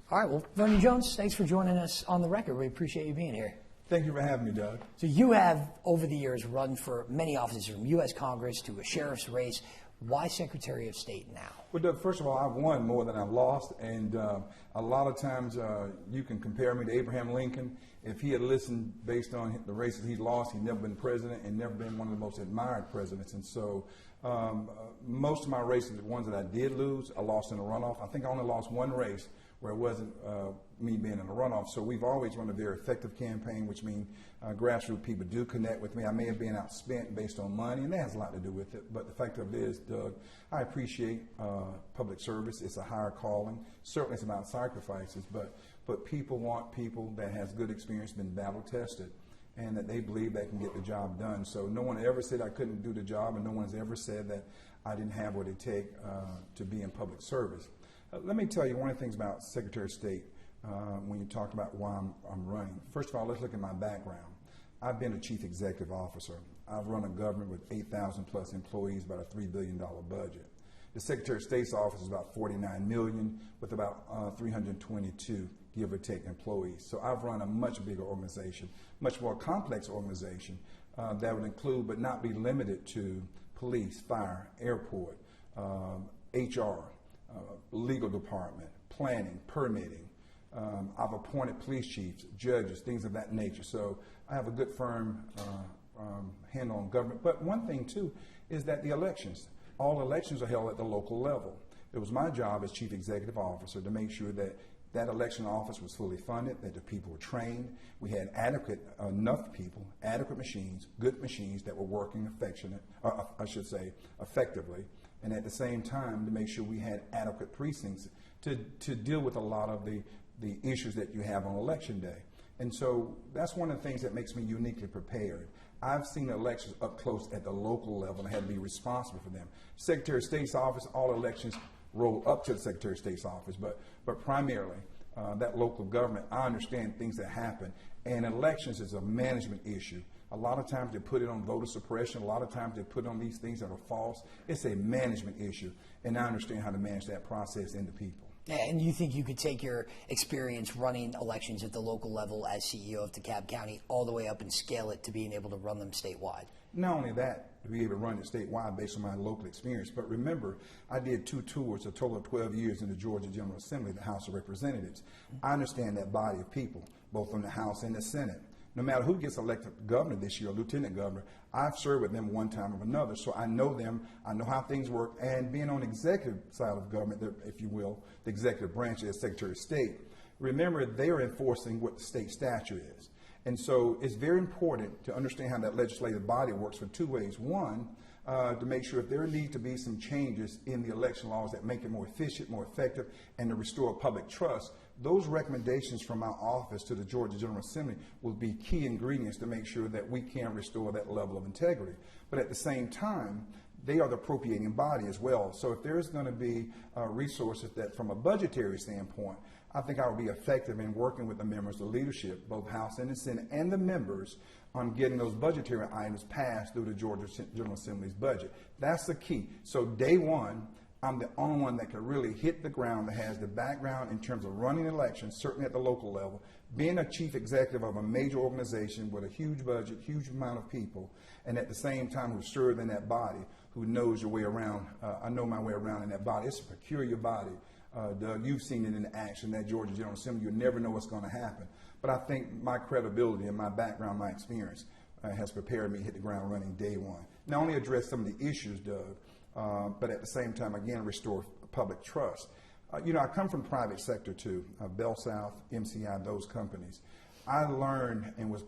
All right, well, Vernon Jones, thanks for joining us on the record. We appreciate you being here. Thank you for having me, Doug. So you have, over the years, run for many offices, from U.S. Congress to a sheriff's race. Why Secretary of State now? Well, Doug, first of all, I've won more than I've lost, and a lot of times you can compare me to Abraham Lincoln. If he had listened based on the races he lost, he'd never been president and never been one of the most admired presidents. And so most of my races, the ones that I did lose, I lost in a runoff. I think I only lost one race where it wasn't me being in a runoff. So we've always run a very effective campaign, which means grassroots people do connect with me. I may have been outspent based on money, and that has a lot to do with it. But the fact of it is, Doug, I appreciate public service. It's a higher calling. Certainly it's about sacrifices, but people want people that has good experience, been battle tested, and that they believe they can get the job done. So no one ever said I couldn't do the job, and no one's ever said that I didn't have what it takes to be in public service. Let me tell you one of the things about Secretary of State when you talk about why I'm running. First of all, let's look at my background. I've been a chief executive officer. I've run a government with 8,000 plus employees, about a $3 billion budget. The Secretary of State's office is about 49 million with about 322, give or take, employees. So I've run a much bigger organization, much more complex organization that would include but not be limited to police, fire, airport, HR, legal department, planning, permitting. I've appointed police chiefs, judges, things of that nature. So I have a good firm handle on government. But one thing too is that the elections, all elections are held at the local level. It was my job as chief executive officer to make sure that that election office was fully funded, that the people were trained. We had enough people, adequate machines, good machines that were working effectively. And at the same time, to make sure we had adequate precincts to deal with a lot of the issues that you have on election day. And so that's one of the things that makes me uniquely prepared. I've seen elections up close at the local level and had to be responsible for them. Secretary of State's office, all elections roll up to the Secretary of State's office, but primarily that local government, I understand things that happen. And elections is a management issue. A lot of times they put it on voter suppression. A lot of times they put it on these things that are false. It's a management issue, and I understand how to manage that process and the people. And you think you could take your experience running elections at the local level as CEO of DeKalb County all the way up and scale it to being able to run them statewide? Not only that, to be able to run it statewide based on my local experience, but remember, I did 2 tours, a total of 12 years in the Georgia General Assembly, the House of Representatives. I understand that body of people, both from the House and the Senate. No matter who gets elected governor this year, or lieutenant governor, I've served with them one time or another, so I know them, I know how things work, and being on the executive side of government, if you will, the executive branch as Secretary of State, remember they are enforcing what the state statute is. And so it's very important to understand how that legislative body works for 2 ways. One, to make sure if there need to be some changes in the election laws that make it more efficient, more effective, and to restore public trust, those recommendations from our office to the Georgia General Assembly will be key ingredients to make sure that we can restore that level of integrity. But at the same time, they are the appropriating body as well. So if there's going to be resources that from a budgetary standpoint, I think I will be effective in working with the members, the leadership, both House and the Senate, and the members on getting those budgetary items passed through the Georgia General Assembly's budget. That's the key. So day one, I'm the only one that can really hit the ground that has the background in terms of running elections, certainly at the local level, being a chief executive of a major organization with a huge budget, huge amount of people, and at the same time who served in that body, who knows your way around. I know my way around in that body. It's a peculiar body. Doug, you've seen it in action, that Georgia General Assembly. You never know what's going to happen. But I think my credibility and my background, my experience has prepared me to hit the ground running day one. Not only address some of the issues, Doug, but at the same time, again, restore public trust. I come from private sector too, Bell South, MCI, those companies. I learned and was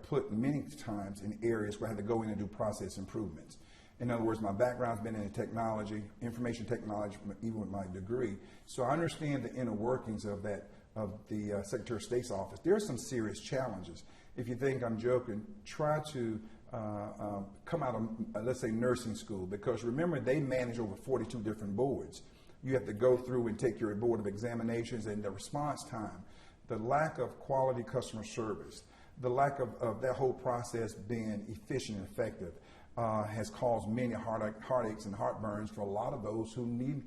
put many times in areas where I had to go in and do process improvements. In other words, my background's been in technology, information technology, even with my degree. So I understand the inner workings of the Secretary of State's office. There are some serious challenges. If you think I'm joking, try to come out of, let's say, nursing school, because remember, they manage over 42 different boards. You have to go through and take your board of examinations, and the response time, the lack of quality customer service, the lack of that whole process being efficient and effective has caused many heartaches and heartburns for a lot of those who need,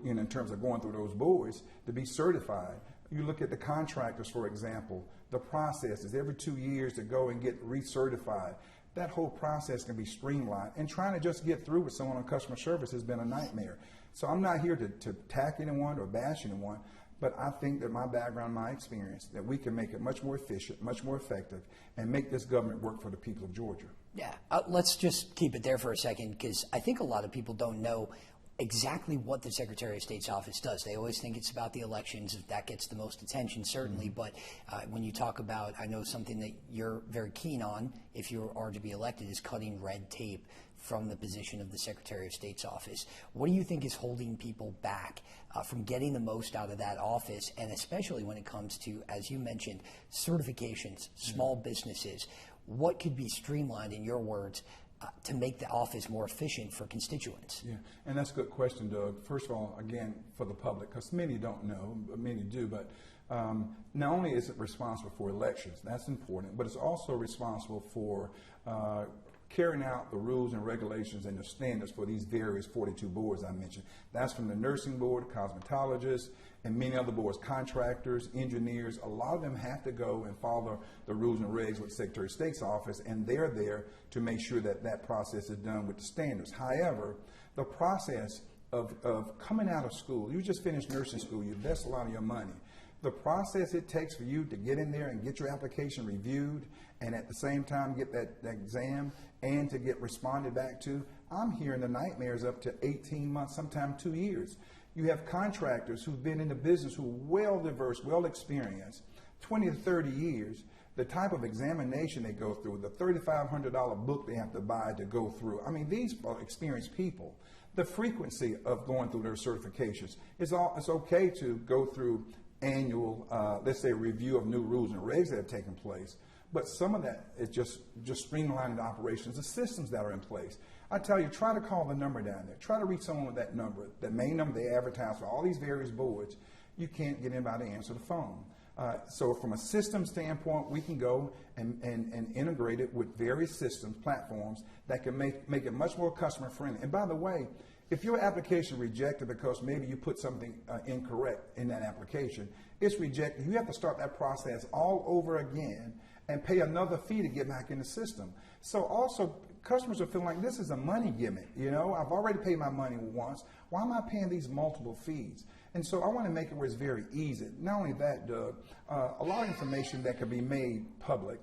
in terms of going through those boards, to be certified. You look at the contractors, for example, the processes every 2 years to go and get recertified. That whole process can be streamlined, and trying to just get through with someone on customer service has been a nightmare. So I'm not here to attack anyone or bash anyone, but I think that my background, my experience, that we can make it much more efficient, much more effective, and make this government work for the people of Georgia. Yeah, let's just keep it there for a second, because I think a lot of people don't know exactly what the Secretary of State's office does. They always think it's about the elections. That gets the most attention, certainly. But when you talk about, I know something that you're very keen on, if you are to be elected, is cutting red tape from the position of the Secretary of State's office. What do you think is holding people back from getting the most out of that office, and especially when it comes to, as you mentioned, certifications, small businesses? What could be streamlined, in your words, to make the office more efficient for constituents? Yeah, and that's a good question, Doug. First of all, again, for the public, because many don't know, but many do, but not only is it responsible for elections, that's important, but it's also responsible for carrying out the rules and regulations and the standards for these various 42 boards I mentioned. That's from the nursing board, cosmetologists, and many other boards, contractors, engineers. A lot of them have to go and follow the rules and regs with the Secretary of State's office, and they're there to make sure that that process is done with the standards. However, the process of coming out of school, you just finished nursing school, you invest a lot of your money. The process it takes for you to get in there and get your application reviewed, and at the same time get that exam and to get responded back to, I'm hearing the nightmares up to 18 months, sometimes 2 years. You have contractors who've been in the business who are well-diverse, well-experienced, 20 to 30 years. The type of examination they go through, the $3,500 book they have to buy to go through. I mean, these are experienced people. The frequency of going through their certifications, it's okay to go through annual, let's say, review of new rules and regs that have taken place. But some of that is just streamlining the operations, the systems that are in place. I tell you, try to call the number down there. Try to reach someone with that number, that main number they advertise for all these various boards. You can't get anybody to answer the phone. So from a system standpoint, we can go and integrate it with various systems, platforms that can make it much more customer friendly. And by the way, if your application rejected because maybe you put something incorrect in that application, it's rejected. You have to start that process all over again and pay another fee to get back in the system. So also, customers are feeling like this is a money gimmick. You know, I've already paid my money once. Why am I paying these multiple fees? And so I want to make it where it's very easy. Not only that, Doug, a lot of information that can be made public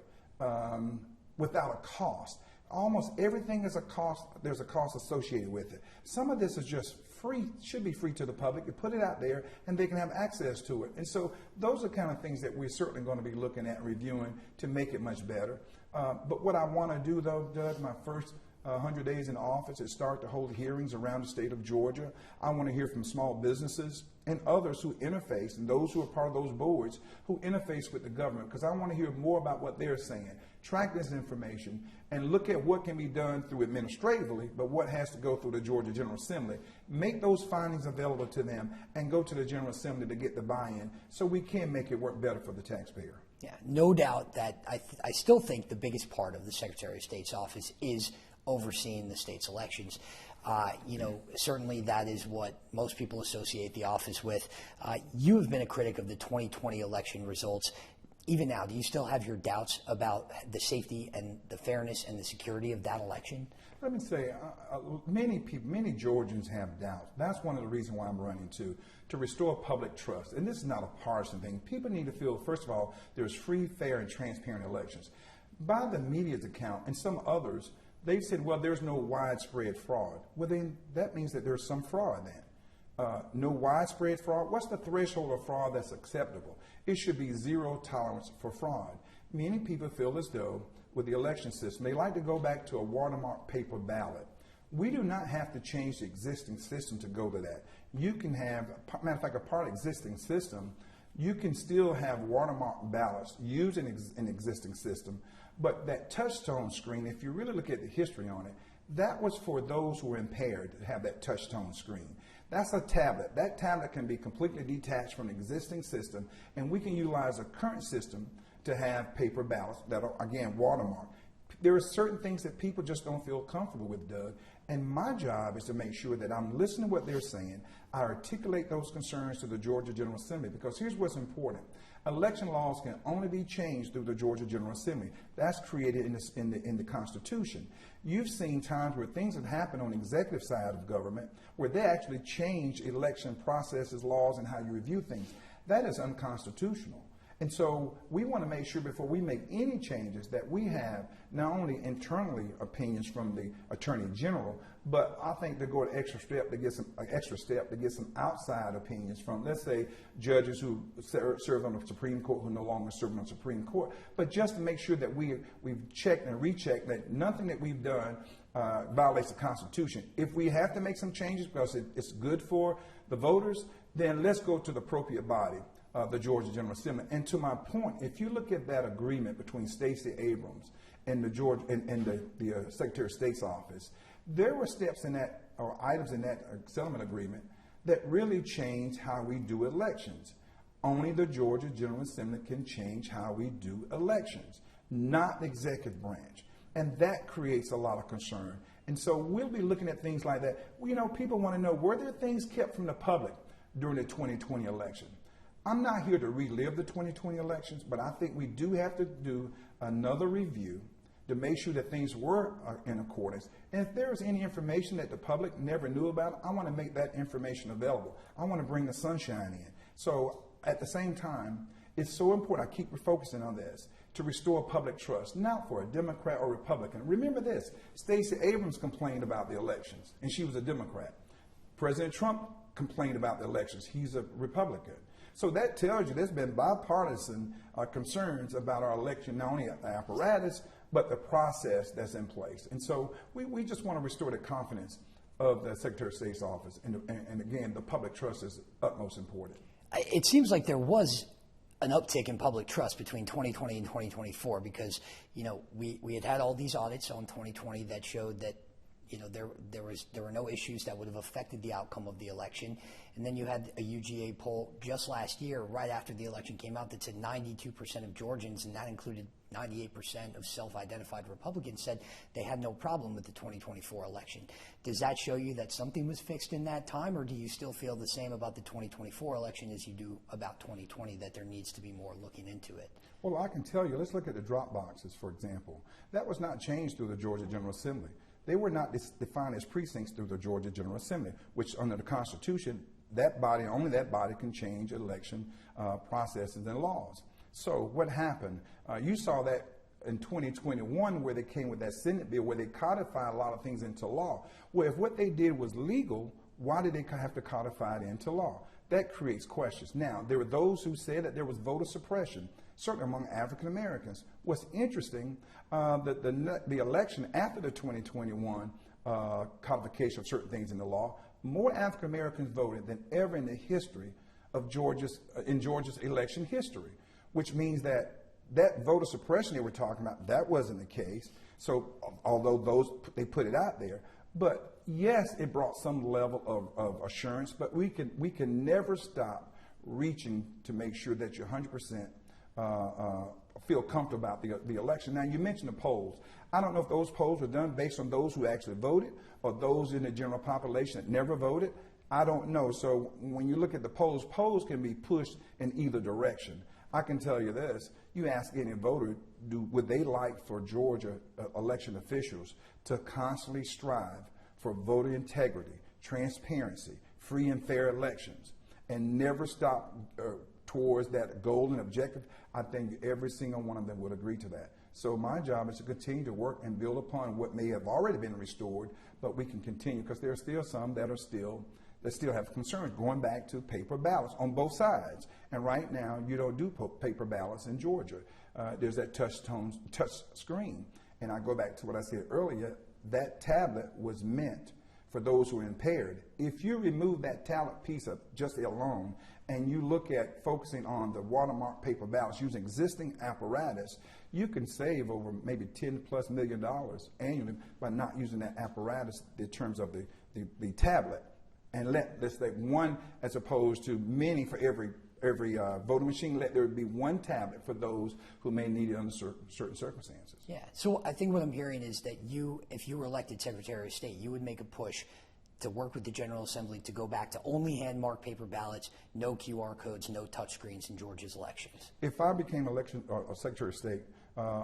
without a cost. Almost everything is a cost. There's a cost associated with it. Some of this is just free, should be free to the public. You put it out there and they can have access to it. And so those are kind of things that we're certainly going to be looking at and reviewing to make it much better. But what I want to do, though, Doug, my first 100 days in office is start to hold hearings around the state of Georgia. I want to hear from small businesses and others who interface, and those who are part of those boards who interface with the government, because I want to hear more about what they're saying. Track this information and look at what can be done through administratively, but what has to go through the Georgia General Assembly. Make those findings available to them and go to the General Assembly to get the buy-in so we can make it work better for the taxpayer. Yeah, no doubt that I still think the biggest part of the Secretary of State's office is overseeing the state's elections. Certainly that is what most people associate the office with. You have been a critic of the 2020 election results. Even now, do you still have your doubts about the safety and the fairness and the security of that election? Let me say, many Georgians have doubts. That's one of the reasons why I'm running to restore public trust. And this is not a partisan thing. People need to feel, first of all, there's free, fair, and transparent elections. By the media's account and some others, they've said, well, there's no widespread fraud. Well, then that means that there's some fraud then. No widespread fraud. What's the threshold of fraud that's acceptable? It should be zero tolerance for fraud. Many people feel as though with the election system, they like to go back to a watermark paper ballot. We do not have to change the existing system to go to that. You can have, matter of fact, a part of the existing system, you can still have watermark ballots using an existing system, but that touch-tone screen, if you really look at the history on it, that was for those who were impaired to have that touch-tone screen. That's a tablet. That tablet can be completely detached from the existing system, and we can utilize a current system to have paper ballots that are, again, watermarked. There are certain things that people just don't feel comfortable with, Doug. And my job is to make sure that I'm listening to what they're saying. I articulate those concerns to the Georgia General Assembly, because here's what's important. Election laws can only be changed through the Georgia General Assembly. That's created in the Constitution. You've seen times where things have happened on the executive side of government where they actually change election processes, laws, and how you review things. That is unconstitutional. And so we want to make sure before we make any changes that we have not only internally opinions from the Attorney General, but I think to go an extra step to get some outside opinions from, let's say, judges who served on the Supreme Court who no longer serve on the Supreme Court, but just to make sure that we've checked and rechecked that nothing that we've done violates the Constitution. If we have to make some changes because it's good for the voters, then let's go to the appropriate body. The Georgia General Assembly. And to my point, if you look at that agreement between Stacey Abrams and the Secretary of State's office, there were steps in that, or items in that settlement agreement that really changed how we do elections. Only the Georgia General Assembly can change how we do elections, not the executive branch. And that creates a lot of concern. And so we'll be looking at things like that. You know, people want to know, were there things kept from the public during the 2020 election? I'm not here to relive the 2020 elections, but I think we do have to do another review to make sure that things were in accordance. And if there is any information that the public never knew about, I want to make that information available. I want to bring the sunshine in. So at the same time, it's so important, I keep focusing on this, to restore public trust, not for a Democrat or Republican. Remember this, Stacey Abrams complained about the elections, and she was a Democrat. President Trump complained about the elections. He's a Republican. So that tells you there's been bipartisan concerns about our election, not only the apparatus, but the process that's in place. And so we just want to restore the confidence of the Secretary of State's office. And again, the public trust is utmost important. It seems like there was an uptick in public trust between 2020 and 2024 because, you know, we had all these audits on 2020 that showed that, you know, there were no issues that would have affected the outcome of the election. And then you had a UGA poll just last year, right after the election came out, that said 92% of Georgians, and that included 98% of self-identified Republicans, said they had no problem with the 2024 election. Does that show you that something was fixed in that time, or do you still feel the same about the 2024 election as you do about 2020, that there needs to be more looking into it? Well, I can tell you, let's look at the drop boxes, for example. That was not changed through the Georgia General Assembly. They were not defined as precincts through the Georgia General Assembly, which under the Constitution, that body, only that body can change election processes and laws. So what happened? You saw that in 2021 where they came with that Senate bill where they codified a lot of things into law. Well, if what they did was legal, why did they have to codify it into law? That creates questions. Now, there were those who said that there was voter suppression, certainly among African Americans. What's interesting, the election after the 2021 codification of certain things in the law, more African Americans voted than ever in the history of Georgia's election history, which means that voter suppression they were talking about, that wasn't the case. So although they put it out there, but yes, it brought some level of assurance, but we can never stop reaching to make sure that you're 100% feel comfortable about the election. Now, you mentioned the polls. I don't know if those polls were done based on those who actually voted or those in the general population that never voted. I don't know. So when you look at the polls can be pushed in either direction. I can tell you this, you ask any voter, would they like for Georgia election officials to constantly strive for voter integrity, transparency, free and fair elections, and never stop towards that goal and objective? I think every single one of them would agree to that. So my job is to continue to work and build upon what may have already been restored, but we can continue because there are still some that still have concerns, going back to paper ballots on both sides. And right now, you don't do paper ballots in Georgia. There's that touch screen. And I go back to what I said earlier, that tablet was meant for those who are impaired. If you remove that tablet piece of just alone and you look at focusing on the watermark paper ballots using existing apparatus, you can save over maybe $10+ million annually by not using that apparatus in terms of the tablet. And let's say one as opposed to many for every voting machine, let there be one tablet for those who may need it under certain circumstances. Yeah. So I think what I'm hearing is that if you were elected Secretary of State, you would make a push to work with the General Assembly to go back to only hand-marked paper ballots, no QR codes, no touchscreens in Georgia's elections. If I became Secretary of State,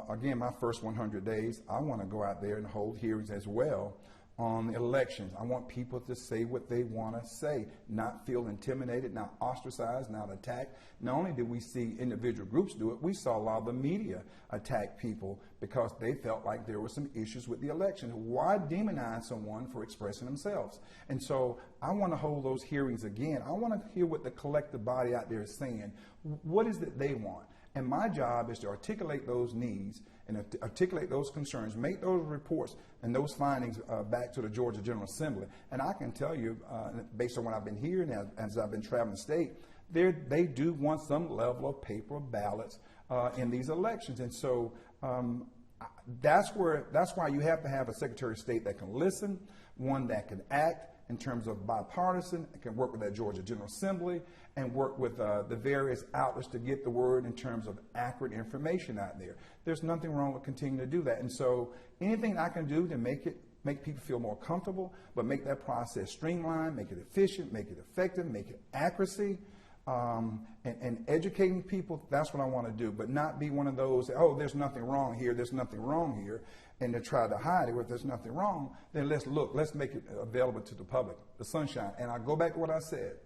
again, my first 100 days, I want to go out there and hold hearings as well on elections. I want people to say what they want to say, not feel intimidated, not ostracized, not attacked. Not only did we see individual groups do it, we saw a lot of the media attack people because they felt like there were some issues with the election. Why demonize someone for expressing themselves? And so I want to hold those hearings again. I want to hear what the collective body out there is saying. What is it they want? And my job is to articulate those needs and articulate those concerns, make those reports and those findings back to the Georgia General Assembly. And I can tell you, based on what I've been hearing as I've been traveling the state, they do want some level of paper ballots in these elections. And so that's why you have to have a Secretary of State that can listen, one that can act in terms of bipartisan, can work with that Georgia General Assembly, and work with the various outlets to get the word in terms of accurate information out there. There's nothing wrong with continuing to do that. And so anything I can do to make people feel more comfortable, but make that process streamlined, make it efficient, make it effective, make it accuracy, and educating people, that's what I want to do, but not be one of those, oh, there's nothing wrong here, there's nothing wrong here, and to try to hide it. If there's nothing wrong, then let's make it available to the public, the sunshine. And I go back to what I said.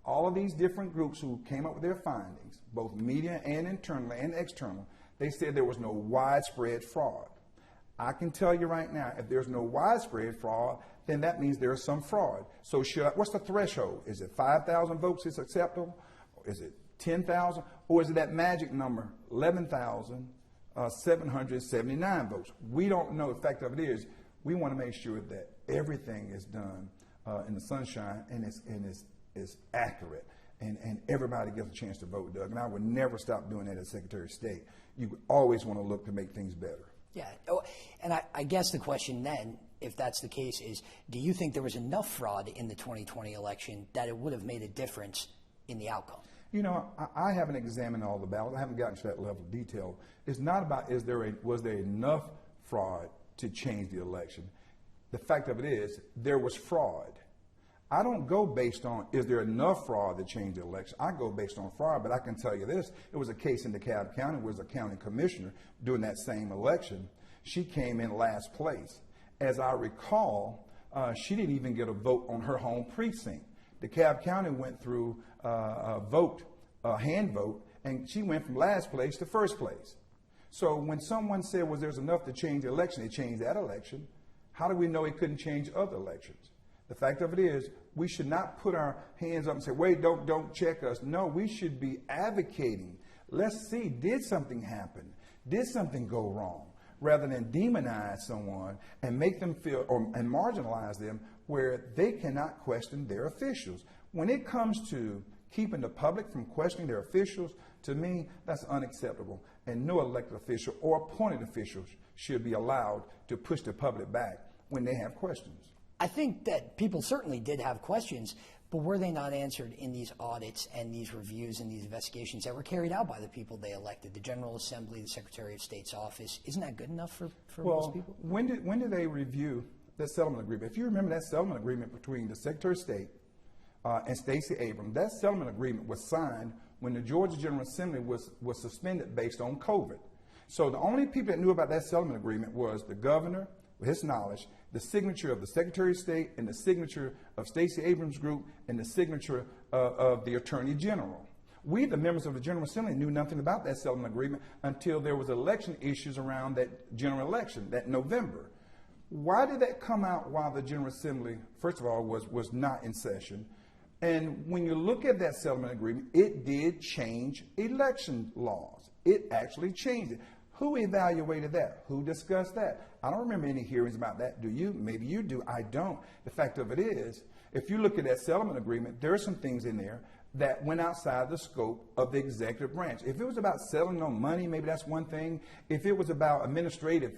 All of these different groups who came up with their findings, both media and internally and external, they said there was no widespread fraud. I can tell you right now, if there's no widespread fraud, then that means there's some fraud. So what's the threshold? Is it 5,000 votes is acceptable? Or is it 10,000? Or is it that magic number, 11,779 votes? We don't know. The fact of it is, we want to make sure that everything is done in the sunshine and is accurate. And everybody gets a chance to vote, Doug. And I would never stop doing that as Secretary of State. You always want to look to make things better. Yeah. Oh, and I guess the question then, if that's the case, is do you think there was enough fraud in the 2020 election that it would have made a difference in the outcome? You know, I haven't examined all the ballots. I haven't gotten to that level of detail. It's not about was there enough fraud to change the election. The fact of it is there was fraud. I don't go based on is there enough fraud to change the election. I go based on fraud, but I can tell you this. It was a case in DeKalb County where a county commissioner during that same election. She came in last place. As I recall, she didn't even get a vote on her home precinct. DeKalb County went through a hand vote, and she went from last place to first place. So when someone said, well, there's enough to change the election, they changed that election. How do we know it couldn't change other elections? The fact of it is, we should not put our hands up and say, wait, don't check us. No, we should be advocating. Let's see, did something happen? Did something go wrong? Rather than demonize someone and make them feel, and marginalize them where they cannot question their officials. When it comes to keeping the public from questioning their officials, to me, that's unacceptable. And no elected official or appointed officials should be allowed to push the public back when they have questions. I think that people certainly did have questions, but were they not answered in these audits and these reviews and these investigations that were carried out by the people they elected, the General Assembly, the Secretary of State's office? Isn't that good enough for most people? When did they review that settlement agreement? If you remember that settlement agreement between the Secretary of State and Stacey Abrams, that settlement agreement was signed when the Georgia General Assembly was suspended based on COVID. So the only people that knew about that settlement agreement was the governor, with his knowledge, the signature of the Secretary of State, and the signature of Stacey Abrams' group, and the signature of the Attorney General. We, the members of the General Assembly, knew nothing about that settlement agreement until there was election issues around that general election, that November. Why did that come out while the General Assembly, first of all, was not in session? And when you look at that settlement agreement, it did change election laws. It actually changed it. Who evaluated that? Who discussed that? I don't remember any hearings about that. Do you? Maybe you do. I don't. The fact of it is, if you look at that settlement agreement, there are some things in there that went outside the scope of the executive branch. If it was about settling on money, maybe that's one thing. If it was about administrative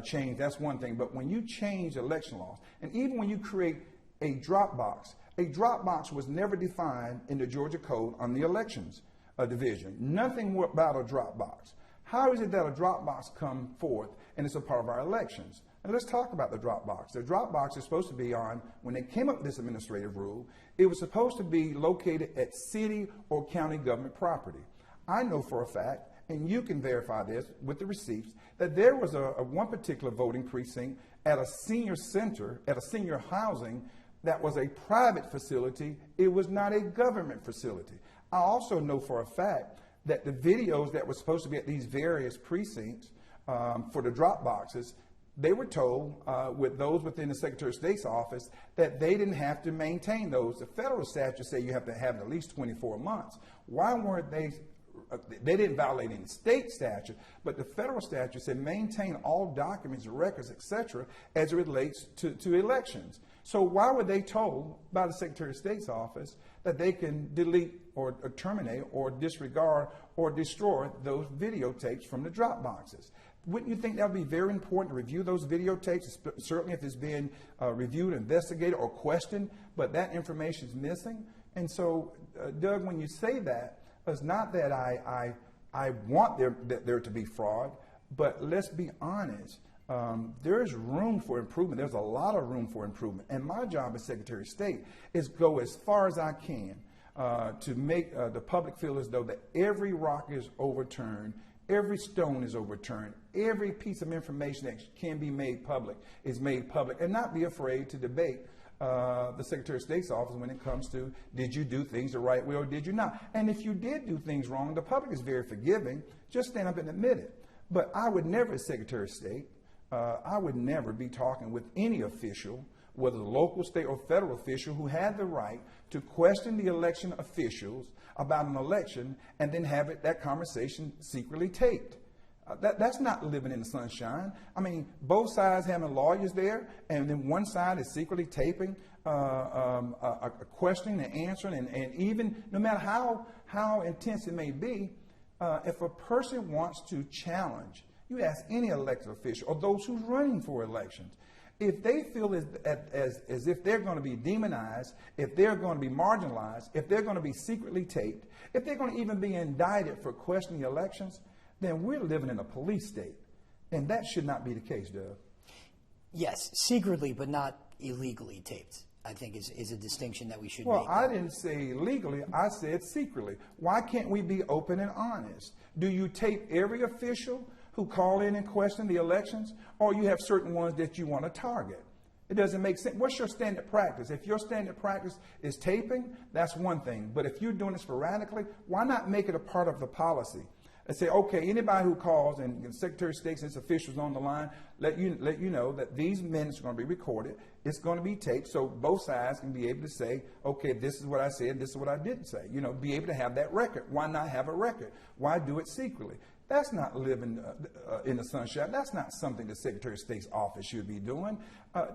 change, that's one thing. But when you change election laws, and even when you create a drop box, A drop box was never defined in the Georgia Code on the elections division. Nothing about a drop box. How is it that a drop box come forth and it's a part of our elections? And let's talk about the drop box. The drop box is supposed to be on, when they came up with this administrative rule, it was supposed to be located at city or county government property. I know for a fact, and you can verify this with the receipts, that there was a one particular voting precinct at a senior center, at a senior housing, that was a private facility. It was not a government facility. I also know for a fact that the videos that were supposed to be at these various precincts for the drop boxes, they were told with those within the Secretary of State's office that they didn't have to maintain those. The federal statutes say you have to have it at least 24 months. Why weren't they didn't violate any state statute, but the federal statute said maintain all documents, records, etc., as it relates to elections. So why were they told by the Secretary of State's office that they can delete or terminate or disregard or destroy those videotapes from the drop boxes? Wouldn't you think that would be very important to review those videotapes, certainly if it's being reviewed, investigated, or questioned, but that information is missing? And so, Doug, when you say that, it's not that I want there to be fraud, but let's be honest. There's room for improvement. There's a lot of room for improvement. And my job as Secretary of State is go as far as I can to make the public feel as though that every rock is overturned, every stone is overturned, every piece of information that can be made public is made public, and not be afraid to debate the Secretary of State's office when it comes to, did you do things the right way or did you not? And if you did do things wrong, the public is very forgiving. Just stand up and admit it. But I would never, as Secretary of State, I would never be talking with any official, whether local, state, or federal official, who had the right to question the election officials about an election and then have that conversation secretly taped. That's not living in the sunshine. I mean, both sides having lawyers there, and then one side is secretly taping a question and answering, and even no matter how intense it may be, if a person wants to challenge, you ask any elected official or those who's running for elections, if they feel as if they're going to be demonized, if they're going to be marginalized, if they're going to be secretly taped, if they're going to even be indicted for questioning elections, then we're living in a police state. And that should not be the case, Doug. Yes, secretly, but not illegally taped, I think is a distinction that we should make. Well, I didn't say legally, I said secretly. Why can't we be open and honest? Do you tape every official who call in and question the elections, or you have certain ones that you want to target? It doesn't make sense. What's your standard practice? If your standard practice is taping, that's one thing. But if you're doing it sporadically, why not make it a part of the policy? And say, okay, anybody who calls, and the Secretary of State and its officials on the line, let you know that these minutes are going to be recorded. It's going to be taped, so both sides can be able to say, okay, this is what I said, this is what I didn't say. You know, be able to have that record. Why not have a record? Why do it secretly? That's not living in the sunshine. That's not something the Secretary of State's office should be doing.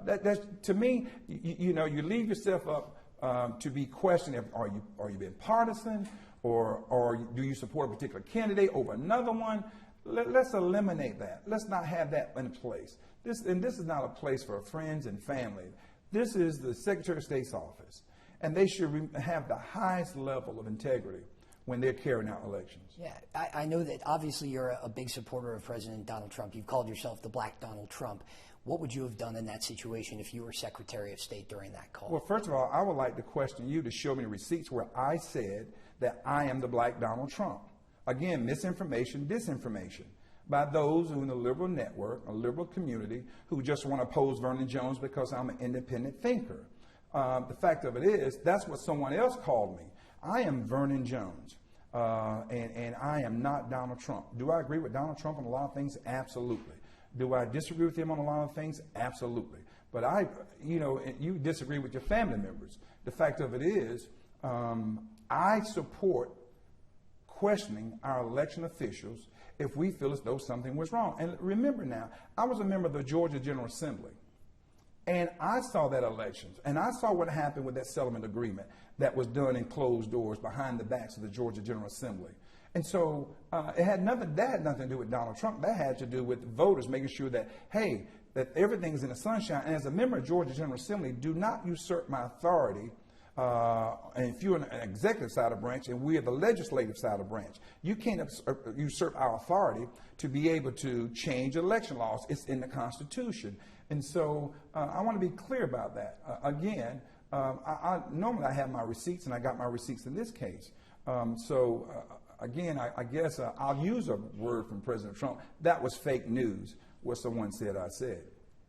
That's, to me, you leave yourself up to be questioned. Are you being partisan? Or do you support a particular candidate over another one? Let's eliminate that. Let's not have that in place. This is not a place for friends and family. This is the Secretary of State's office, and they should have the highest level of integrity when they're carrying out elections. Yeah, I know that obviously you're a big supporter of President Donald Trump. You've called yourself the Black Donald Trump. What would you have done in that situation if you were Secretary of State during that call? Well, first of all, I would like to question you to show me receipts where I said that I am the Black Donald Trump. Again, misinformation, disinformation by those who in the liberal network, a liberal community, who just want to oppose Vernon Jones because I'm an independent thinker. The fact of it is, that's what someone else called me. I am Vernon Jones, and I am not Donald Trump. Do I agree with Donald Trump on a lot of things? Absolutely. Do I disagree with him on a lot of things? Absolutely. But you disagree with your family members. The fact of it is, I support questioning our election officials if we feel as though something was wrong. And remember now, I was a member of the Georgia General Assembly, and I saw that elections, and I saw what happened with that settlement agreement that was done in closed doors behind the backs of the Georgia General Assembly. And so that had nothing to do with Donald Trump. That had to do with voters making sure that, hey, that everything's in the sunshine. And as a member of Georgia General Assembly, do not usurp my authority And if you're an executive side of the branch and we're the legislative side of the branch, you can't usurp our authority to be able to change election laws. It's in the Constitution. And so I want to be clear about that. Again, normally I have my receipts, and I got my receipts in this case. Again, I guess I'll use a word from President Trump. That was fake news, what someone said I said.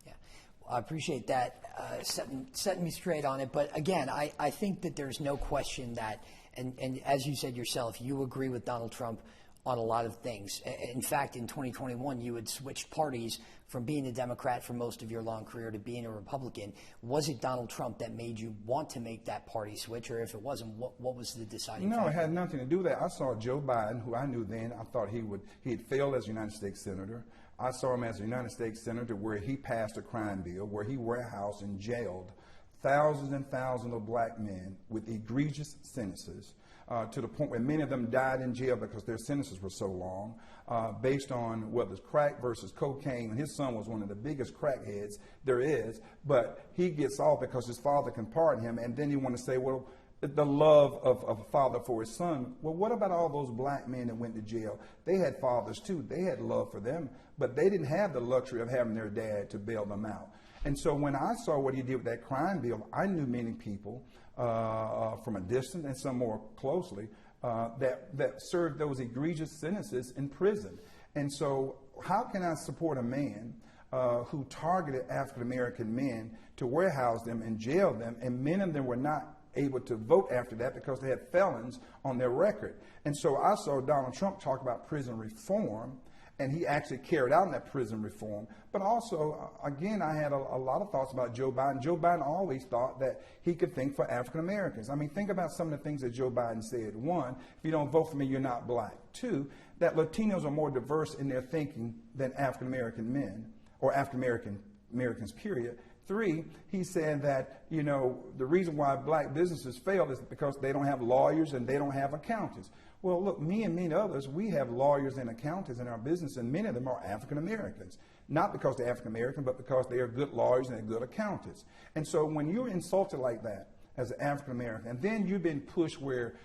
Yeah, well, I appreciate that setting me straight on it. But again, I think that there's no question that, and as you said yourself, you agree with Donald Trump on a lot of things. In fact, in 2021, you had switched parties from being a Democrat for most of your long career to being a Republican. Was it Donald Trump that made you want to make that party switch, or if it wasn't, what was the deciding factor? No, it had nothing to do with that. I saw Joe Biden, who I knew then. I thought he had failed as a United States Senator. I saw him as a United States Senator where he passed a crime bill, where he warehoused and jailed thousands and thousands of black men with egregious sentences, to the point where many of them died in jail because their sentences were so long, based on whether it's crack versus cocaine. And his son was one of the biggest crackheads there is, but he gets off because his father can pardon him. And then you want to say, well, the love of a father for his son. Well, what about all those black men that went to jail? They had fathers too. They had love for them, but they didn't have the luxury of having their dad to bail them out. And so when I saw what he did with that crime bill, I knew many people from a distance and some more closely that served those egregious sentences in prison. And so how can I support a man who targeted African-American men to warehouse them and jail them, and many of them were not able to vote after that because they had felons on their record? And so I saw Donald Trump talk about prison reform, and he actually carried out that prison reform. But also, again, I had a lot of thoughts about Joe Biden. Joe Biden always thought that he could think for African Americans. I mean, think about some of the things that Joe Biden said. One, if you don't vote for me, you're not black. Two, that Latinos are more diverse in their thinking than African American men or African Americans, period. Three, he said that, you know, the reason why black businesses fail is because they don't have lawyers and they don't have accountants. Well, look, me and many others, we have lawyers and accountants in our business, and many of them are African Americans. Not because they're African American, but because they are good lawyers and they're good accountants. And so when you're insulted like that as an African American, and then you've been pushed where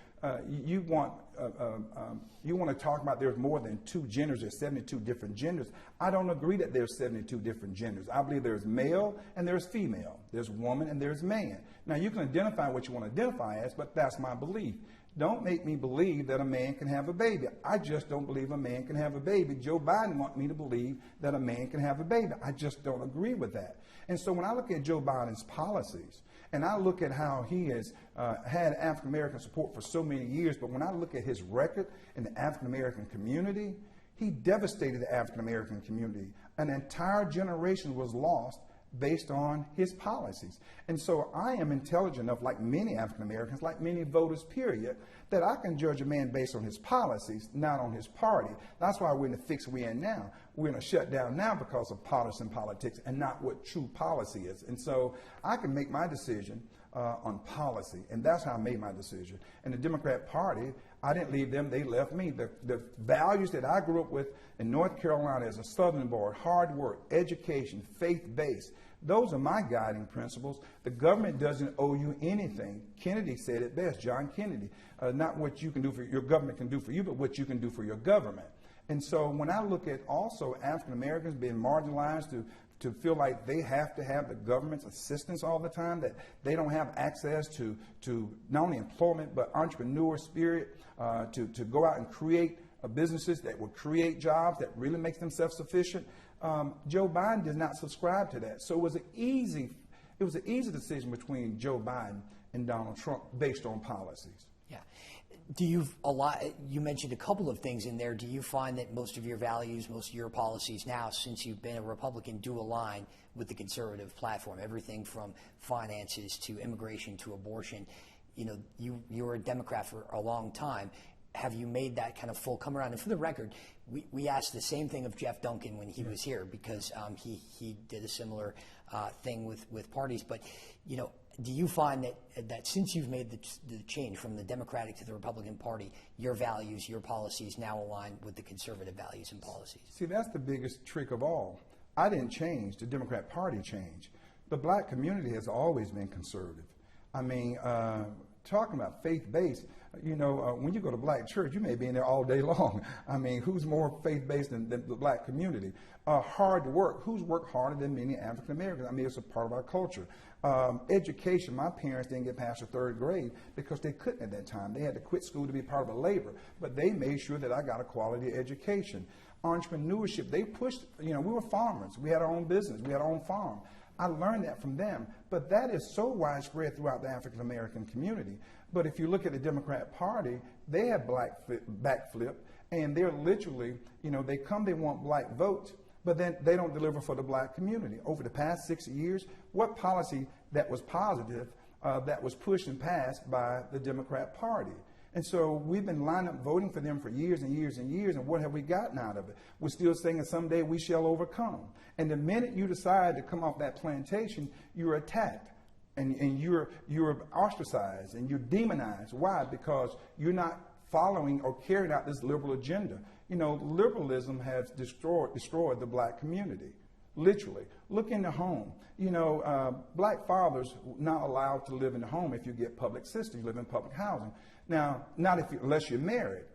you want to talk about there's more than two genders, there's 72 different genders. I don't agree that there's 72 different genders. I believe there's male and there's female. There's woman and there's man. Now, you can identify what you want to identify as, but that's my belief. Don't make me believe that a man can have a baby. I just don't believe a man can have a baby. Joe Biden wants me to believe that a man can have a baby. I just don't agree with that. And so when I look at Joe Biden's policies, and I look at how he has had African-American support for so many years, but when I look at his record in the African-American community, he devastated the African-American community. An entire generation was lost based on his policies. And so I am intelligent enough, like many African Americans, like many voters, period, that I can judge a man based on his policies, not on his party. That's why we're in the fix we're in now. We're in a shutdown now because of partisan politics and not what true policy is. And so I can make my decision on policy, and that's how I made my decision. And the Democrat Party, I didn't leave them, they left me. The values that I grew up with in North Carolina as a Southern boy, hard work, education, faith-based, those are my guiding principles. The government doesn't owe you anything. Kennedy said it best, John Kennedy, not what you can do for your government can do for you, but what you can do for your government. And so when I look at also African Americans being marginalized to feel like they have to have the government's assistance all the time, that they don't have access to not only employment but entrepreneur spirit, to go out and create businesses that will create jobs that really makes them self-sufficient. Joe Biden does not subscribe to that. So it was an easy decision between Joe Biden and Donald Trump based on policies. Yeah. You mentioned a couple of things in there. Do you find that most of your values, most of your policies now, since you've been a Republican, do align with the conservative platform? Everything from finances to immigration to abortion. You know, you were a Democrat for a long time. Have you made that kind of full come around? And for the record, we asked the same thing of Jeff Duncan when he was here, because he did a similar thing with parties. But, you know, do you find that since you've made the change from the Democratic to the Republican Party, your values, your policies now align with the conservative values and policies? See, that's the biggest trick of all. I didn't change. The Democrat Party changed. The black community has always been conservative. I mean, talking about faith-based, when you go to black church, you may be in there all day long. I mean, who's more faith-based than the black community? Hard work. Who's worked harder than many African Americans? I mean, it's a part of our culture. Education. My parents didn't get past the 3rd grade because they couldn't at that time. They had to quit school to be part of a labor, but they made sure that I got a quality education. Entrepreneurship. They pushed, we were farmers. We had our own business. We had our own farm. I learned that from them, but that is so widespread throughout the African American community. But if you look at the Democrat Party, they have backflip, and they're literally, they want black votes, but then they don't deliver for the black community. Over the past 6 years, what policy that was positive that was pushed and passed by the Democrat Party? And so we've been lined up voting for them for years and years and years, and what have we gotten out of it? We're still saying someday we shall overcome. And the minute you decide to come off that plantation, you're attacked, and you're ostracized, and you're demonized. Why? Because you're not following or carrying out this liberal agenda. Liberalism has destroyed the black community. Literally. Look in the home. Black fathers not allowed to live in the home if you get public system. You live in public housing. Now, unless you're married.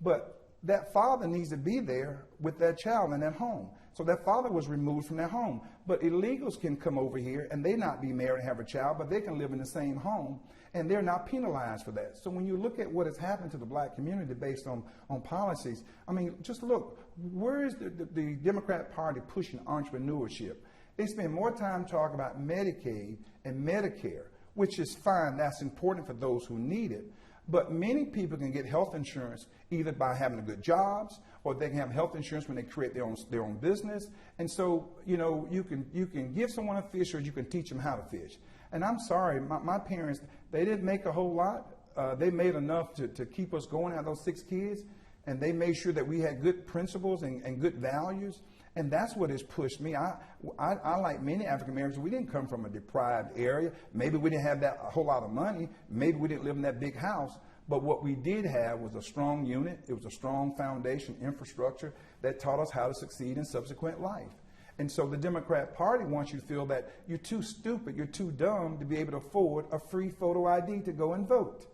But that father needs to be there with that child in that home. So that father was removed from their home. But illegals can come over here and they not be married and have a child, but they can live in the same home, and they're not penalized for that. So when you look at what has happened to the black community based on policies, I mean, just look, where is the Democrat Party pushing entrepreneurship? They spend more time talking about Medicaid and Medicare, which is fine. That's important for those who need it. But many people can get health insurance either by having good jobs, or they can have health insurance when they create their own business. And so, you can give someone a fish, or you can teach them how to fish. And I'm sorry, my parents, they didn't make a whole lot. They made enough to keep us going, out of those 6 kids, and they made sure that we had good principles and good values. And that's what has pushed me. I like many African Americans, we didn't come from a deprived area. Maybe we didn't have a whole lot of money. Maybe we didn't live in that big house. But what we did have was a strong unit. It was a strong foundation, infrastructure that taught us how to succeed in subsequent life. And so the Democrat Party wants you to feel that you're too stupid, you're too dumb to be able to afford a free photo ID to go and vote.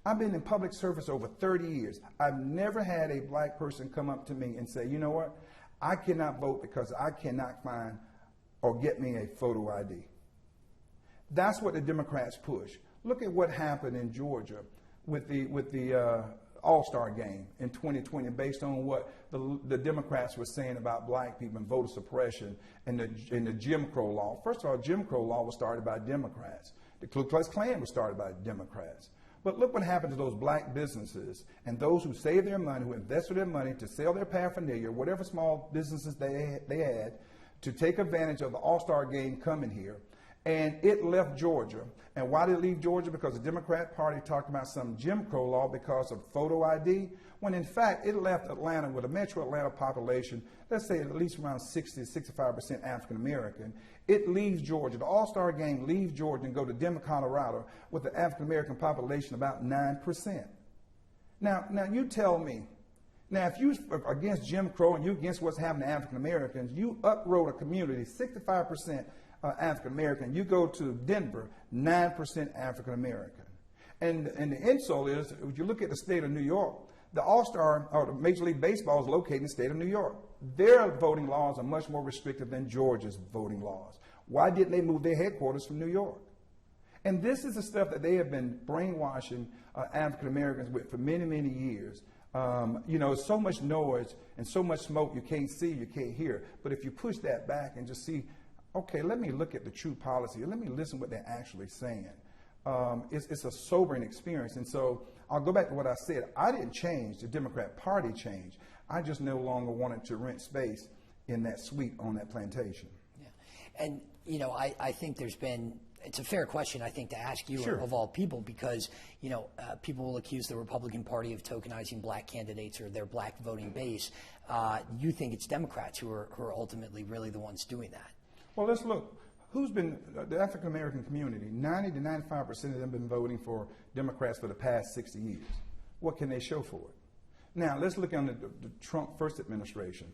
I've been in public service over 30 years. I've never had a black person come up to me and say, you know what? I cannot vote because I cannot find or get me a photo ID. That's what the Democrats push. Look at what happened in Georgia with the All-Star game in 2020, based on what the Democrats were saying about black people and voter suppression and the Jim Crow law. First of all, Jim Crow law was started by Democrats. The Ku Klux Klan was started by Democrats. But look what happened to those black businesses and those who saved their money, who invested their money to sell their paraphernalia, whatever small businesses they had, to take advantage of the All-Star game coming here. And it left Georgia. And why did it leave Georgia? Because the Democrat Party talked about some Jim Crow law because of photo ID, when in fact it left Atlanta with a metro Atlanta population, let's say at least around 60 to 65% African American. It leaves Georgia. The All-Star game leaves Georgia and go to Denver, Colorado, with the African American population about 9%. Now you tell me, now if you against Jim Crow and you against what's happening to African Americans, you uproot a community, 65% African American. You go to Denver, 9% African American. And the insult is, if you look at the state of New York, the All-Star, or the Major League Baseball is located in the state of New York. Their voting laws are much more restrictive than Georgia's voting laws. Why didn't they move their headquarters from New York? And this is the stuff that they have been brainwashing African Americans with for many, many years. So much noise and so much smoke, you can't see, you can't hear. But if you push that back and just see, okay, let me look at the true policy. Let me listen to what they're actually saying. It's a sobering experience. And so I'll go back to what I said. I didn't change. The Democrat Party changed. I just no longer wanted to rent space in that suite on that plantation. Yeah. And, I think it's a fair question, I think, to ask you Sure. of all people, because, people will accuse the Republican Party of tokenizing black candidates or their black voting base. You think it's Democrats who are ultimately really the ones doing that? Well, let's look. Who's been, the African American community, 90 to 95% of them have been voting for Democrats for the past 60 years. What can they show for it? Now, let's look under the Trump first administration.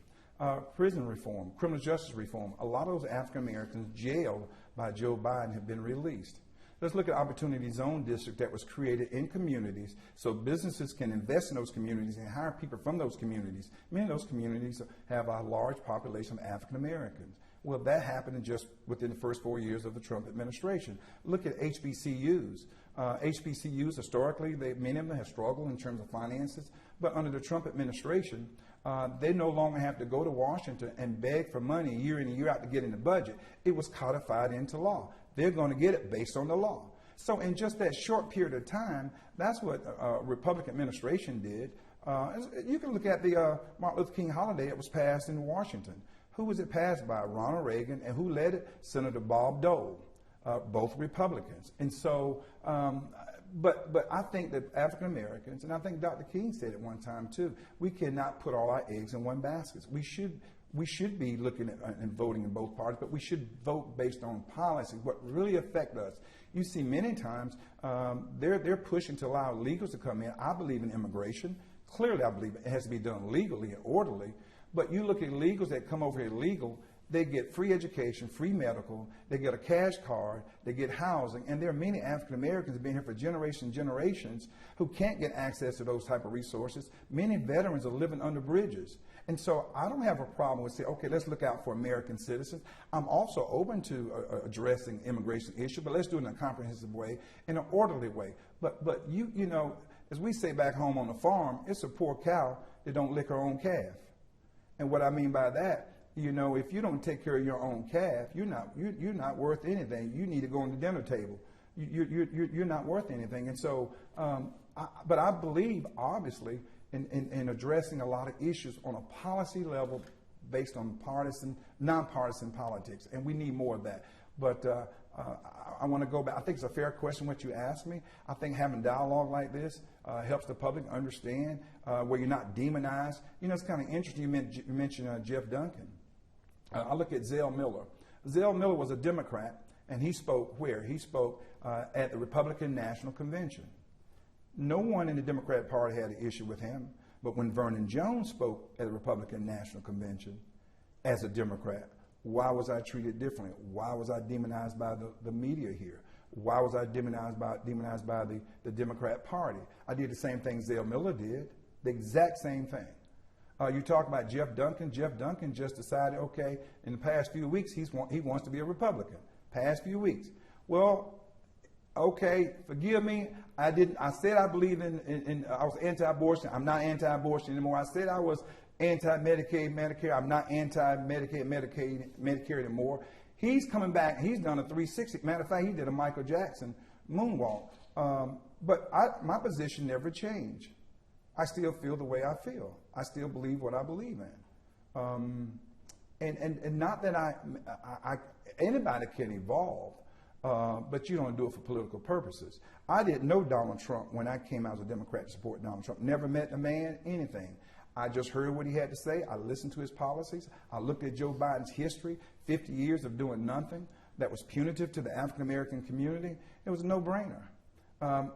Prison reform, criminal justice reform. A lot of those African Americans jailed by Joe Biden have been released. Let's look at Opportunity Zone District that was created in communities so businesses can invest in those communities and hire people from those communities. Many of those communities have a large population of African Americans. Well, that happened just within the first 4 years of the Trump administration. Look at HBCUs. HBCUs, historically, many of them have struggled in terms of finances, but under the Trump administration, they no longer have to go to Washington and beg for money year in and year out to get in the budget. It was codified into law. They're going to get it based on the law. So in just that short period of time, that's what Republican administration did. You can look at the Martin Luther King holiday that was passed in Washington. Who was it passed by? Ronald Reagan. And who led it? Senator Bob Dole, both Republicans. And so, but I think that African Americans, and I think Dr. King said it one time too, we cannot put all our eggs in one basket. We should be looking at and voting in both parties, but we should vote based on policies, what really affect us. You see many times they're pushing to allow illegals to come in. I believe in immigration. Clearly, I believe it has to be done legally and orderly. But you look at illegals that come over here illegal, they get free education, free medical, they get a cash card, they get housing, and there are many African Americans who have been here for generations and generations who can't get access to those type of resources. Many veterans are living under bridges. And so I don't have a problem with saying, okay, let's look out for American citizens. I'm also open to addressing immigration issue, but let's do it in a comprehensive way, in an orderly way. But you know, as we say back home on the farm, it's a poor cow that don't lick her own calf. And what I mean by that, you know, if you don't take care of your own calf, you're not worth anything. You need to go on the dinner table. You're not worth anything. And so, but I believe, obviously, in addressing a lot of issues on a policy level based on nonpartisan politics, and we need more of that. But I want to go back. I think it's a fair question what you asked me. I think having dialogue like this helps the public understand where you're not demonized. You know, it's kind of interesting you mentioned Jeff Duncan. I look at Zell Miller. Zell Miller was a Democrat, and he spoke where? He spoke at the Republican National Convention. No one in the Democrat Party had an issue with him, but when Vernon Jones spoke at the Republican National Convention as a Democrat, why was I treated differently? Why was I demonized by the media here? Why was I demonized by the Democrat Party? I did the same thing Zell Miller did, the exact same thing. You talk about Jeff Duncan. Jeff Duncan just decided, okay, in the past few weeks, he wants to be a Republican. Past few weeks. Well, okay, forgive me. I said I believe I was anti-abortion. I'm not anti-abortion anymore. I said I was anti-Medicaid, Medicare. I'm not anti-Medicaid, Medicare anymore. He's coming back. He's done a 360. Matter of fact, he did a Michael Jackson moonwalk. But my position never changed. I still feel the way I feel. I still believe what I believe in. And not that anybody can evolve, but you don't do it for political purposes. I didn't know Donald Trump when I came out as a Democrat to support Donald Trump. Never met the man, anything. I just heard what he had to say. I listened to his policies. I looked at Joe Biden's history, 50 years of doing nothing that was punitive to the African American community. It was a no-brainer.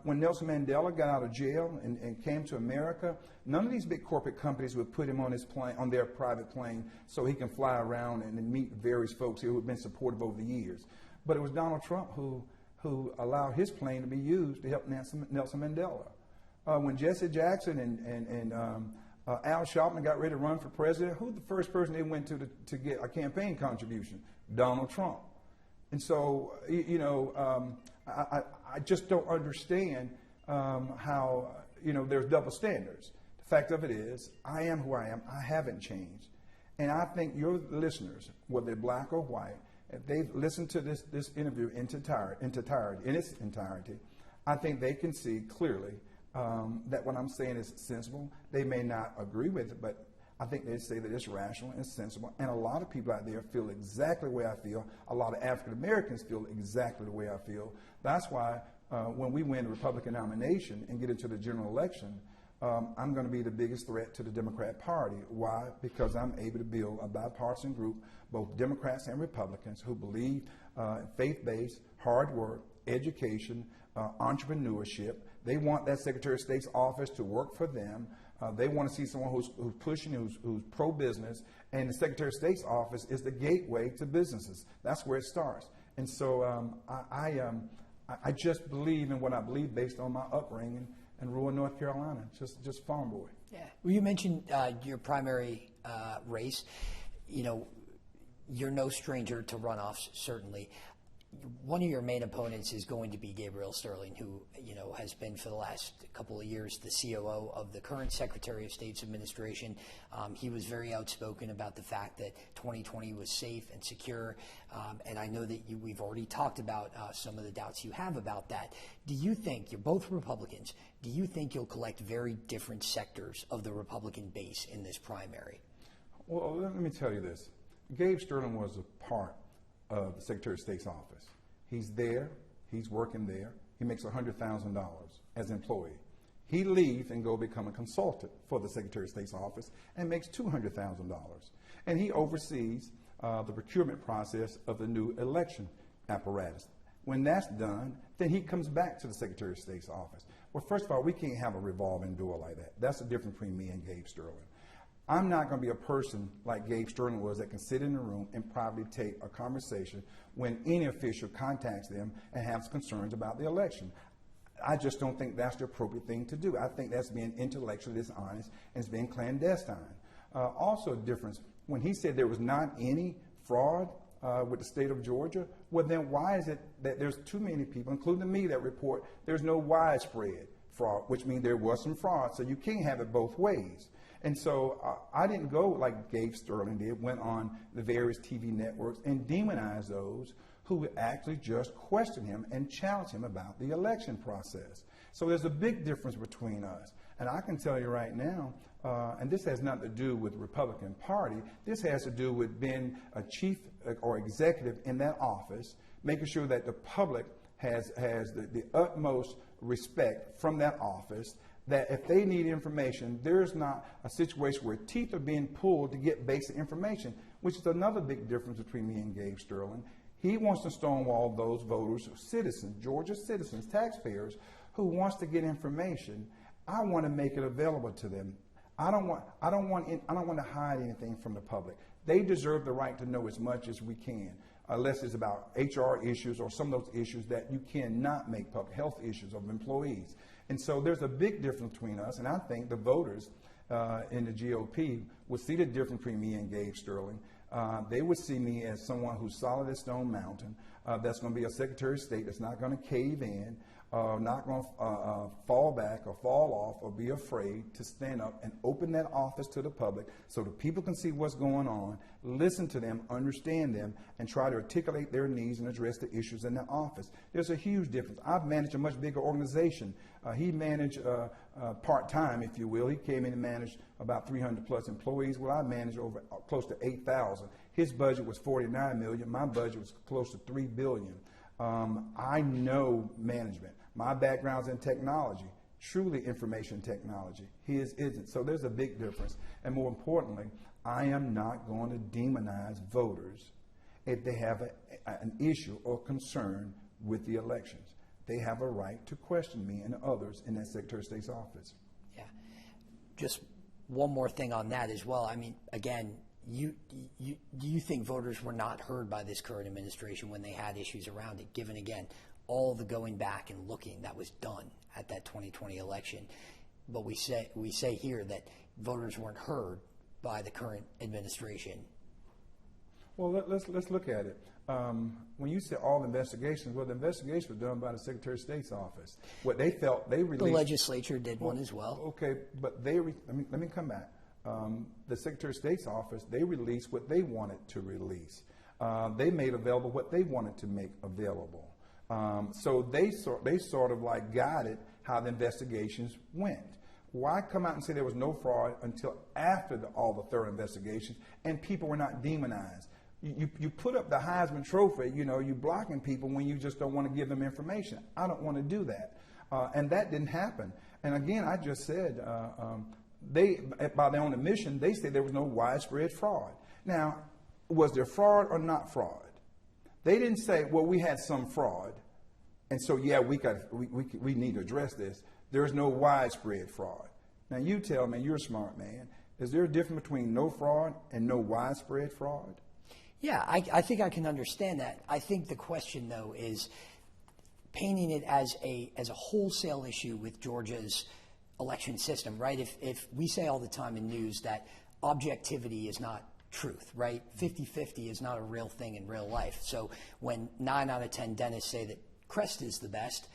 When Nelson Mandela got out of jail and came to America, none of these big corporate companies would put him on his plane, on their private plane, so he can fly around and meet various folks here who have been supportive over the years. But it was Donald Trump who allowed his plane to be used to help Nelson Mandela. When Jesse Jackson and Al Sharpton got ready to run for president, who's the first person they went to get a campaign contribution? Donald Trump. And so, I just don't understand how, there's double standards. The fact of it is, I am who I am. I haven't changed. And I think your listeners, whether they're black or white, if they've listened to this interview in its entirety, I think they can see clearly that what I'm saying is sensible. They may not agree with it, but I think they say that it's rational and sensible. And a lot of people out there feel exactly the way I feel. A lot of African Americans feel exactly the way I feel. That's why when we win the Republican nomination and get into the general election, I'm going to be the biggest threat to the Democrat Party. Why? Because I'm able to build a bipartisan group, both Democrats and Republicans, who believe faith-based, hard work, education, entrepreneurship. They want that Secretary of State's office to work for them. They want to see someone who's pushing, who's pro-business, and the Secretary of State's office is the gateway to businesses. That's where it starts. And so I just believe in what I believe based on my upbringing in rural North Carolina, just farm boy. Yeah. Well, you mentioned your primary race. You know, you're no stranger to runoffs, certainly. One of your main opponents is going to be Gabriel Sterling, who, you know, has been for the last couple of years the COO of the current Secretary of State's administration. He was very outspoken about the fact that 2020 was safe and secure, and I know that we've already talked about some of the doubts you have about that. Do you think, you're both Republicans, do you think you'll collect very different sectors of the Republican base in this primary? Well, let me tell you this. Gabe Sterling was a part of the Secretary of State's office. He's there, he's working there, he makes $100,000 as an employee. He leaves and go become a consultant for the Secretary of State's office and makes $200,000. And he oversees the procurement process of the new election apparatus. When that's done, then he comes back to the Secretary of State's office. Well, first of all, we can't have a revolving door like that. That's the difference between me and Gabe Sterling. I'm not going to be a person like Gabe Sterling was that can sit in a room and probably take a conversation when any official contacts them and has concerns about the election. I just don't think that's the appropriate thing to do. I think that's being intellectually dishonest and it's being clandestine. Also a difference, when he said there was not any fraud with the state of Georgia, well then why is it that there's too many people, including me, that report there's no widespread fraud, which means there was some fraud, so you can't have it both ways. And so I didn't go like Gabe Sterling did, went on the various TV networks and demonized those who actually just questioned him and challenged him about the election process. So there's a big difference between us. And I can tell you right now, and this has nothing to do with the Republican Party, this has to do with being a chief or executive in that office, making sure that the public has the utmost respect from that office, that if they need information, there's not a situation where teeth are being pulled to get basic information, which is another big difference between me and Gabe Sterling. He wants to stonewall those voters, citizens, Georgia citizens, taxpayers, who wants to get information. I want to make it available to them. I don't want to hide anything from the public. They deserve the right to know as much as we can, unless it's about HR issues or some of those issues that you cannot make public, health issues of employees. And so there's a big difference between us, and I think the voters in the GOP would see the difference between me and Gabe Sterling. They would see me as someone who's solid as Stone Mountain, that's going to be a Secretary of State that's not going to cave in, not going to fall back or fall off or be afraid to stand up and open that office to the public so the people can see what's going on, listen to them, understand them, and try to articulate their needs and address the issues in the office. There's a huge difference. I've managed a much bigger organization. He managed part-time, if you will. He came in and managed about 300 plus employees. Well, I managed over close to 8,000. His budget was $49 million. My budget was close to $3 billion. I know management. My background's in technology, truly information technology. His isn't. So there's a big difference. And more importantly, I am not going to demonize voters if they have an issue or concern with the elections. They have a right to question me and others in that Secretary of State's office. Yeah. Just one more thing on that as well. I mean, again, do you think voters were not heard by this current administration when they had issues around it, given, again, all the going back and looking that was done at that 2020 election? But we say here that voters weren't heard by the current administration. Well, let's look at it. When you say all the investigations, well, the investigations were done by the Secretary of State's office. What they felt, they released. The legislature did one as well. Okay, but let me come back. The Secretary of State's office, they released what they wanted to release. They made available what they wanted to make available. So they sort of like guided how the investigations went. Why come out and say there was no fraud until after all the thorough investigations and people were not demonized? You put up the Heisman Trophy, you blocking people when you just don't want to give them information. I don't want to do that. And that didn't happen. And again, I just said, by their own admission, they said there was no widespread fraud. Now, was there fraud or not fraud? They didn't say, well, we had some fraud, and so, yeah, we need to address this. There's no widespread fraud. Now, you tell me, you're a smart man, is there a difference between no fraud and no widespread fraud? Yeah, I think I can understand that. I think the question, though, is painting it as a wholesale issue with Georgia's election system, right? If we say all the time in news that objectivity is not truth, right? 50-50 is not a real thing in real life. So when 9 out of 10 dentists say that Crest is the best,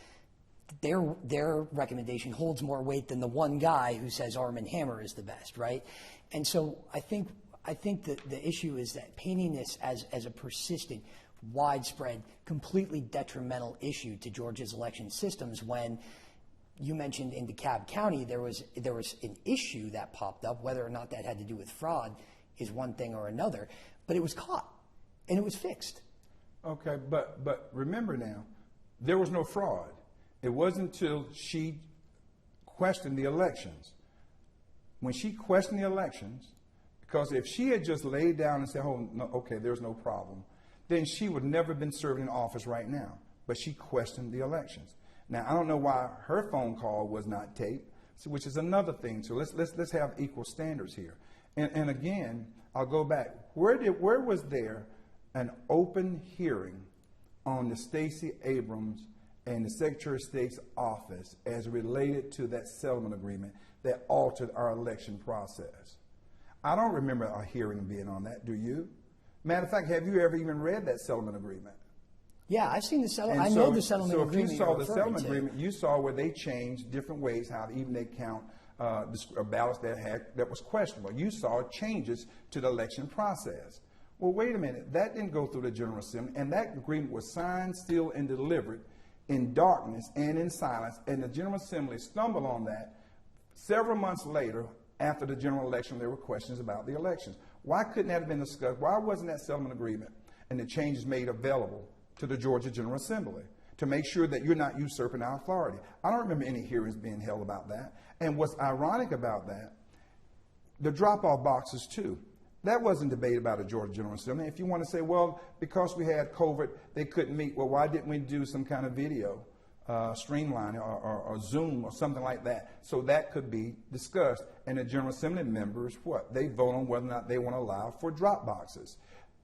their recommendation holds more weight than the one guy who says Arm & Hammer is the best, right? And so I think that the issue is that painting this as a persistent, widespread, completely detrimental issue to Georgia's election systems, when you mentioned in DeKalb County there was an issue that popped up. Whether or not that had to do with fraud is one thing or another, but it was caught and it was fixed. Okay, but remember now, there was no fraud. It wasn't until she questioned the elections. When she questioned the elections, because if she had just laid down and said, oh, no, okay, there's no problem, then she would never have been serving in office right now. But she questioned the elections. Now, I don't know why her phone call was not taped, which is another thing. So let's have equal standards here. And again, I'll go back. Where was there an open hearing on the Stacey Abrams and the Secretary of State's office as related to that settlement agreement that altered our election process? I don't remember a hearing being on that. Do you? Matter of fact, have you ever even read that settlement agreement? Yeah, I've seen the settlement. I know the settlement agreement. So if you saw the settlement agreement, you saw where they changed different ways how even they count ballots that was questionable. You saw changes to the election process. Well, wait a minute. That didn't go through the General Assembly, and that agreement was signed, sealed, and delivered in darkness and in silence, and the General Assembly stumbled on that several months later. After the general election, there were questions about the elections. Why couldn't that have been discussed? Why wasn't that settlement agreement and the changes made available to the Georgia General Assembly to make sure that you're not usurping our authority? I don't remember any hearings being held about that. And what's ironic about that, the drop-off boxes too, that wasn't debated by the Georgia General Assembly. If you want to say, well, because we had COVID, they couldn't meet, well, why didn't we do some kind of video streamline or Zoom or something like that, so that could be discussed? And the General Assembly members, they vote on whether or not they want to allow for drop boxes.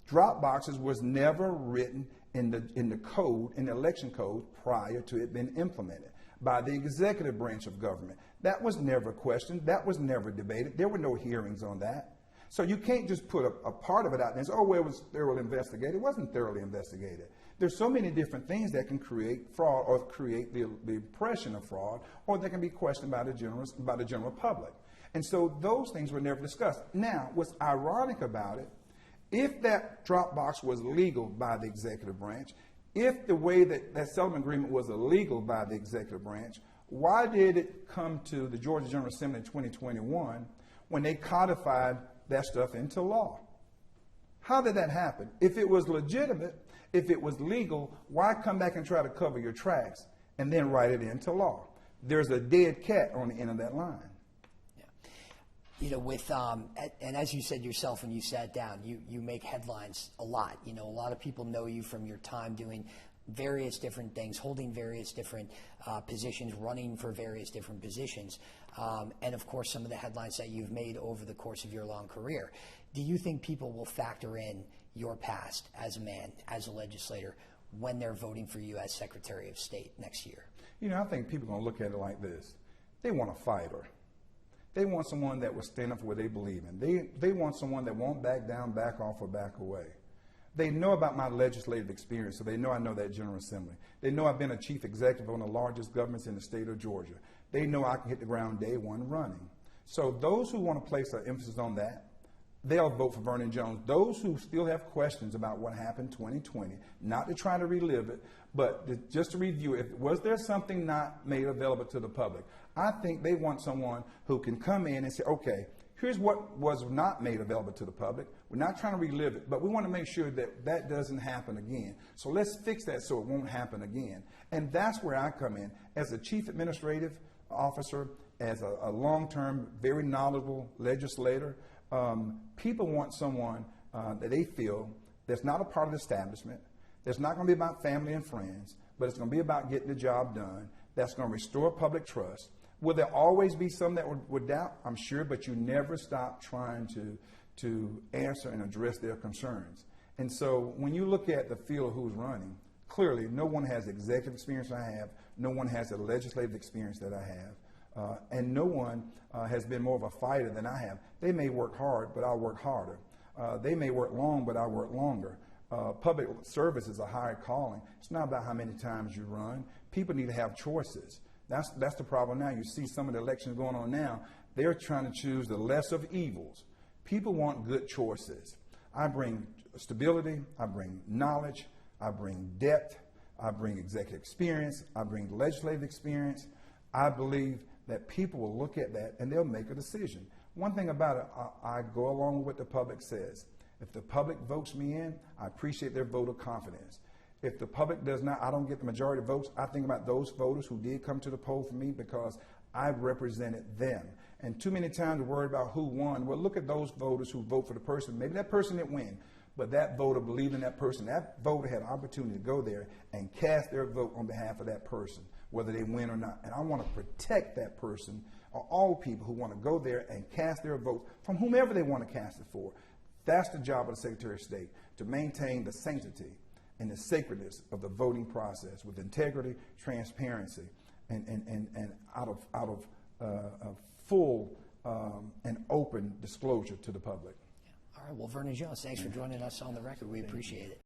Drop boxes was never written in the code, in the election code, prior to it being implemented by the executive branch of government. That was never questioned. That was never debated. There were no hearings on that. So you can't just put a part of it out there and say, oh, well, it was thoroughly investigated. It wasn't thoroughly investigated. There's so many different things that can create fraud or create the impression of fraud, or they can be questioned by the general public. And so those things were never discussed. Now, what's ironic about it, if that drop box was legal by the executive branch, if the way that settlement agreement was illegal by the executive branch, why did it come to the Georgia General Assembly in 2021 when they codified that stuff into law? How did that happen? If it was legitimate, if it was legal, why come back and try to cover your tracks and then write it into law? There's a dead cat on the end of that line. You know, and as you said yourself when you sat down, you make headlines a lot. You know, a lot of people know you from your time doing various different things, holding various different positions, running for various different positions, and of course some of the headlines that you've made over the course of your long career. Do you think people will factor in your past as a man, as a legislator, when they're voting for you as Secretary of State next year? You know, I think people are going to look at it like this. They want a fighter. They want someone that will stand up for what they believe in. They want someone that won't back down, back off, or back away. They know about my legislative experience, so they know I know that General Assembly. They know I've been a chief executive on the largest governments in the state of Georgia. They know I can hit the ground day one running. So those who want to place an emphasis on that, they'll vote for Vernon Jones. Those who still have questions about what happened in 2020, not to try to relive it, but just to review it, was there something not made available to the public? I think they want someone who can come in and say, okay, here's what was not made available to the public. We're not trying to relive it, but we want to make sure that that doesn't happen again. So let's fix that so it won't happen again. And that's where I come in as a chief administrative officer, as a long-term, very knowledgeable legislator. People want someone that they feel that's not a part of the establishment, that's not going to be about family and friends, but it's going to be about getting the job done, that's going to restore public trust. Will there always be some that would doubt? I'm sure, but you never stop trying to answer and address their concerns. And so when you look at the field of who's running, clearly, no one has the executive experience I have. No one has the legislative experience that I have. And no one has been more of a fighter than I have. They may work hard, but I'll work harder. They may work long, but I work longer. Public service is a higher calling. It's not about how many times you run. People need to have choices. That's the problem now. You see some of the elections going on now. They're trying to choose the less of evils. People want good choices. I bring stability. I bring knowledge. I bring depth. I bring executive experience. I bring legislative experience. I believe that people will look at that and they'll make a decision. One thing about it, I go along with what the public says. If the public votes me in, I appreciate their vote of confidence. If the public does not, I don't get the majority of votes, I think about those voters who did come to the poll for me because I represented them. And too many times we're worried about who won. Well, look at those voters who vote for the person. Maybe that person didn't win, but that voter believed in that person. That voter had an opportunity to go there and cast their vote on behalf of that person, whether they win or not. And I want to protect that person, or all people who want to go there and cast their vote from whomever they want to cast it for. That's the job of the Secretary of State, to maintain the sanctity and the sacredness of the voting process with integrity, transparency, and out of full and open disclosure to the public. All right. Well, Vernon Jones, thanks for joining us on the record. We appreciate it.